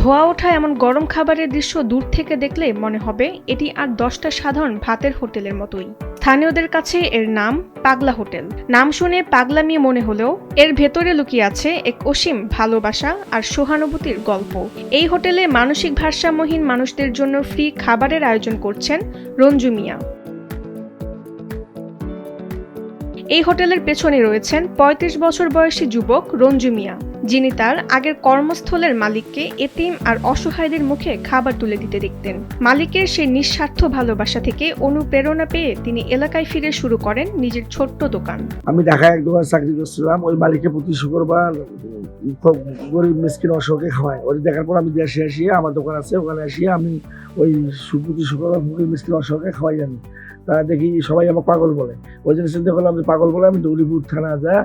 ধোঁয়া ওঠা এমন গরম খাবারের দৃশ্য দূর থেকে দেখলে মনে হবে এটি আর 10টা সাধারণ ভাতের হোটেলের মতোই। স্থানীয়দের কাছে এর নাম পাগলা হোটেল। নাম শুনে পাগলামি মনে হলেও এর ভেতরে লুকিয়ে আছে এক অসীম ভালোবাসা আর সহানুভূতির গল্প। এই হোটেলে মানসিক ভারসাম্যহীন মানুষদের জন্য ফ্রি খাবারের আয়োজন করছেন রঞ্জু মিয়া। এই হোটেলের পেছনে রয়েছেন ৩৫ বছর বয়সী যুবক রঞ্জু মিয়া, যিনি তার আগের কর্মস্থলের মালিককে এতিম আর অসহায়দের মুখে খাবার তুলে দিতে দেখতেন। মালিকের সেই নিঃস্বার্থ ভালোবাসা থেকে অনুপ্রেরণা পেয়ে তিনি এলাকায় ফিরে শুরু করেন নিজের ছোট্ট দোকান। আমি ঢাকায় এক দোকান চাকরি করছিলাম। ওই মালিককে প্রতি শুক্রবার গরিব মিসকিন অসহায়কে খাওয়াই। ওই দেখার পর আমি দেশে আসিয়ে আমার দোকান আছে, ওখানে আসিয়ে আমি ওই প্রতি শুক্রবার গরিব মিসকিন অসহায়কে খাওয়াই। আমি তারা দেখি সবাই আমাকে পাগল বলে। ওই জন্য চিন্তা করলাম যে পাগল বলে আমি উলিপুর থানা যায়,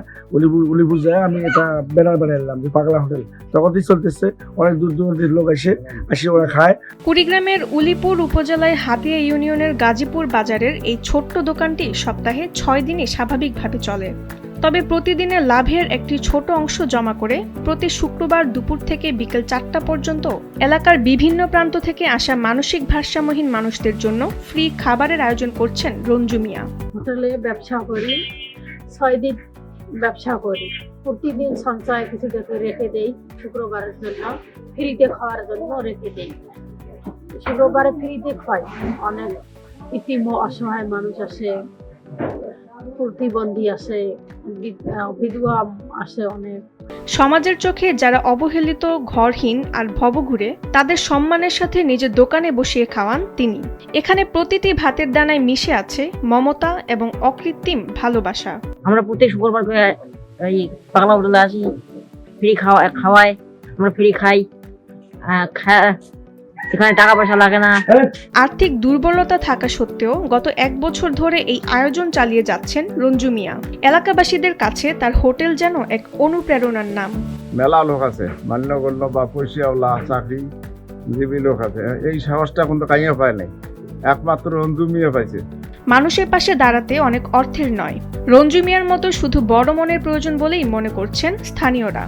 উলিপুর যায় আমি এটা ব্যানার বানাইলাম যে পাগলা হোটেল। তখন থেকে চলতেছে, অনেক দূর দূরান্তের লোক আসে ওরা খায়। কুড়িগ্রামের উলিপুর উপজেলায় হাতিয়া ইউনিয়নের গাজীপুর বাজারের এই ছোট্ট দোকানটি সপ্তাহে 6 দিনই স্বাভাবিকভাবে চলে। তবে প্রতিদিনের লাভের একটি ছোট অংশ জমা করে প্রতি শুক্রবার দুপুর থেকে বিকেল 4টা পর্যন্ত এলাকার বিভিন্ন প্রান্ত থেকে আসা মানসিক ভারসাম্যহীন মানুষদের জন্য ফ্রি খাবারের আয়োজন করছেন রঞ্জু মিয়া। হোটেলে ব্যবসা করি, 6 দিন ব্যবসা করি। প্রতিদিন সঞ্চয় কিছু রেখে দেই, শুক্রবারের জন্য ফ্রিতে খাওয়ার জন্য রেখে দেই। শুক্রবারে ফ্রিতে খাই। অনেক ইতিম অসহায় মানুষ আসে, প্রতিবন্ধী আসে, বিধবা আসে অনেক। সমাজের চোখে যারা অবহেলিত, ঘরহীন আর ভবঘুরে, তাদের সম্মানের সাথে নিজের দোকানে বসিয়ে খাওয়ান তিনি। এখানে প্রতিটি ভাতের দানায় মিশে আছে মমতা এবং অকৃত্রিম ভালোবাসা। আমরা প্রত্যেক শুক্রবার করে এই পাগলা হোটেলে আসি, ফ্রি খাওয়াই, আমরা ফ্রি খাই। এখানে টাকা পয়সা লাগে না। আর্থিক দুর্বলতা থাকা সত্ত্বেও গত 1 বছর ধরে এই আয়োজন চালিয়ে যাচ্ছেন রঞ্জু মিয়া। এলাকাবাসীদের কাছে তার হোটেল যেন এক অনুপ্রেরণার নাম। মেলা লোক আছে, মান্যগণ্য বা পয়সাওয়ালা চাকরিজীবী লোক আছে, এই সাহসটা কিন্তু কাইয়া পায় নাই, একমাত্র রঞ্জু মিয়া পাইছে। মানুষের পাশে দাঁড়াতে অনেক অর্থের নয়, রঞ্জু মিয়ার মতো শুধু বড় মনের প্রয়োজন বলেই মনে করছেন স্থানীয়রা।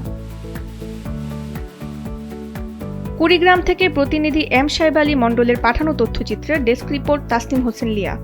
কুড়িগ্রাম থেকে প্রতিনিধি এম সাহেব আলী মণ্ডলের পাঠানো তথ্যচিত্রের ডেস্ক রিপোর্ট তাসনিম হোসেন লিয়া।